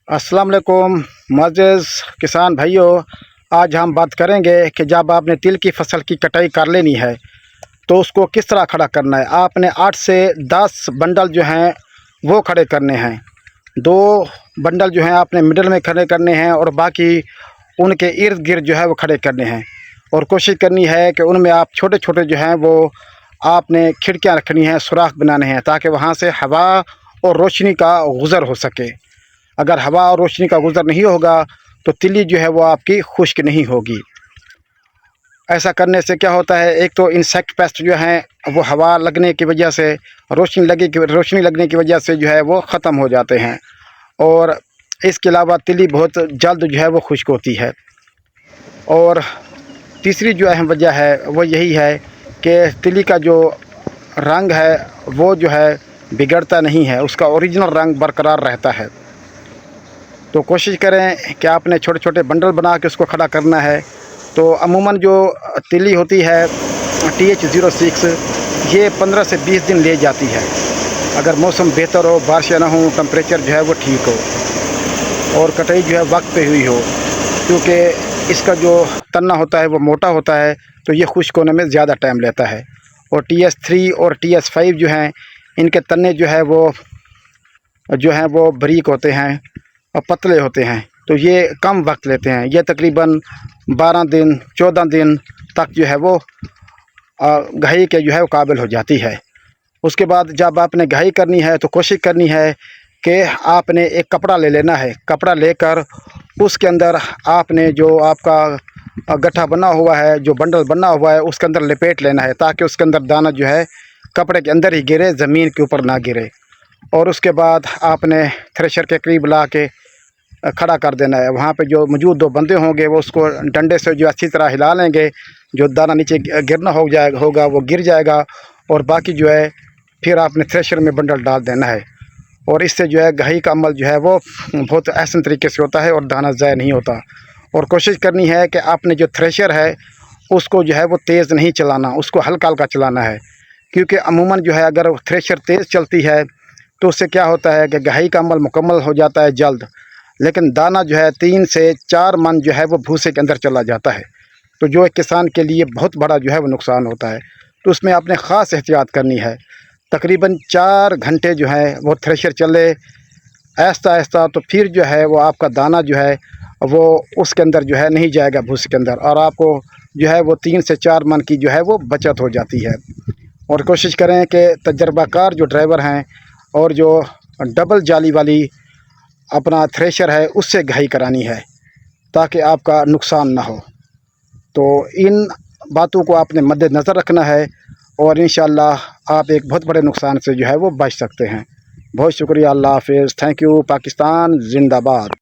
अस्सलाम वालेकुम मुअज़्ज़िज़ किसान भाइयों। आज हम बात करेंगे कि जब आपने तिल की फसल की कटाई कर लेनी है तो उसको किस तरह खड़ा करना है। आपने 8 से 10 बंडल जो हैं वो खड़े करने हैं। 2 बंडल जो हैं आपने मिडल में खड़े करने हैं और बाकी उनके इर्द गिर्द जो है वो खड़े करने हैं। और कोशिश करनी है कि उनमें आप छोटे छोटे जो हैं वो आपने खिड़कियाँ रखनी हैं, सुराख बनाने हैं, ताकि वहाँ से हवा और रोशनी का गुज़र हो सके। अगर हवा और रोशनी का गुज़र नहीं होगा तो तिल्ली जो है वो आपकी खुश्क नहीं होगी। ऐसा करने से क्या होता है, एक तो इंसेक्ट पेस्ट जो हैं वो हवा लगने की वजह से, रोशनी लगने की वजह से जो है वो ख़त्म हो जाते हैं। और इसके अलावा तिल्ली बहुत जल्द जो है वो खुश्क होती है। और तीसरी जो अहम वजह है वो यही है कि तिल्ली का जो रंग है वो जो है बिगड़ता नहीं है, उसका ओरिजिनल रंग बरकरार रहता है। तो कोशिश करें कि आपने छोटे छोटे बंडल बना के उसको खड़ा करना है। तो अमूमन जो तिल्ली होती है TH06 ये 15 से 20 दिन ले जाती है, अगर मौसम बेहतर हो, बारिशें ना हो, टेम्परेचर जो है वो ठीक हो और कटाई जो है वक्त पे हुई हो। क्योंकि इसका जो तना होता है वो मोटा होता है तो ये खुश्क होने में ज़्यादा टाइम लेता है। और TS3 और TS5 जो हैं इनके तने जो है वो बारीक होते हैं और पतले होते हैं, तो ये कम वक्त लेते हैं। ये तकरीबन 12 दिन 14 दिन तक जो है वो घाई के जो है वो काबिल हो जाती है। उसके बाद जब आपने घाई करनी है तो कोशिश करनी है कि आपने एक कपड़ा ले लेना है। कपड़ा लेकर उसके अंदर आपने जो आपका गट्ठा बना हुआ है, जो बंडल बना हुआ है, उसके अंदर लपेट लेना है, ताकि उसके अंदर दाना जो है कपड़े के अंदर ही गिरे, ज़मीन के ऊपर ना गिरे। और उसके बाद आपने थ्रेशर के करीब ला के खड़ा कर देना है। वहाँ पे जो मौजूद 2 बंदे होंगे वो उसको डंडे से जो अच्छी तरह हिला लेंगे। जो दाना नीचे गिरना होगा वो गिर जाएगा। और बाकी जो है फिर आपने थ्रेशर में बंडल डाल देना है। और इससे जो है घाई का अमल जो है वो बहुत आसान तरीके से होता है और दाना ज़ाया नहीं होता। और कोशिश करनी है कि आपने जो थ्रेशर है उसको जो है वो तेज़ नहीं चलाना, उसको हल्का हल्का चलाना है। क्योंकि अमूमन जो है अगर थ्रेशर तेज़ चलती है तो उससे क्या होता है कि घाई का अमल मुकम्मल हो जाता है जल्द, लेकिन दाना जो है 3 से 4 मन जो है वो भूसे के अंदर चला जाता है। तो जो एक किसान के लिए बहुत बड़ा जो है वो नुकसान होता है। तो उसमें आपने ख़ास एहतियात करनी है। तकरीबन 4 घंटे जो है वो थ्रेशर चले आहिस्ता आहिस्ता, तो फिर जो है वो आपका दाना जो है वो उसके अंदर जो है नहीं जाएगा भूसे के अंदर, और आपको जो है वो 3 से 4 मन की जो है वो बचत हो जाती है। और कोशिश करें कि तजर्बाकार जो ड्राइवर हैं और जो डबल जाली वाली अपना थ्रेशर है उससे घाई करानी है, ताकि आपका नुकसान ना हो। तो इन बातों को आपने मद्देनज़र रखना है और इंशाअल्लाह आप एक बहुत बड़े नुकसान से जो है वो बच सकते हैं। बहुत शुक्रिया। अल्लाह हाफ़िज़। Thank you. पाकिस्तान ज़िंदाबाद।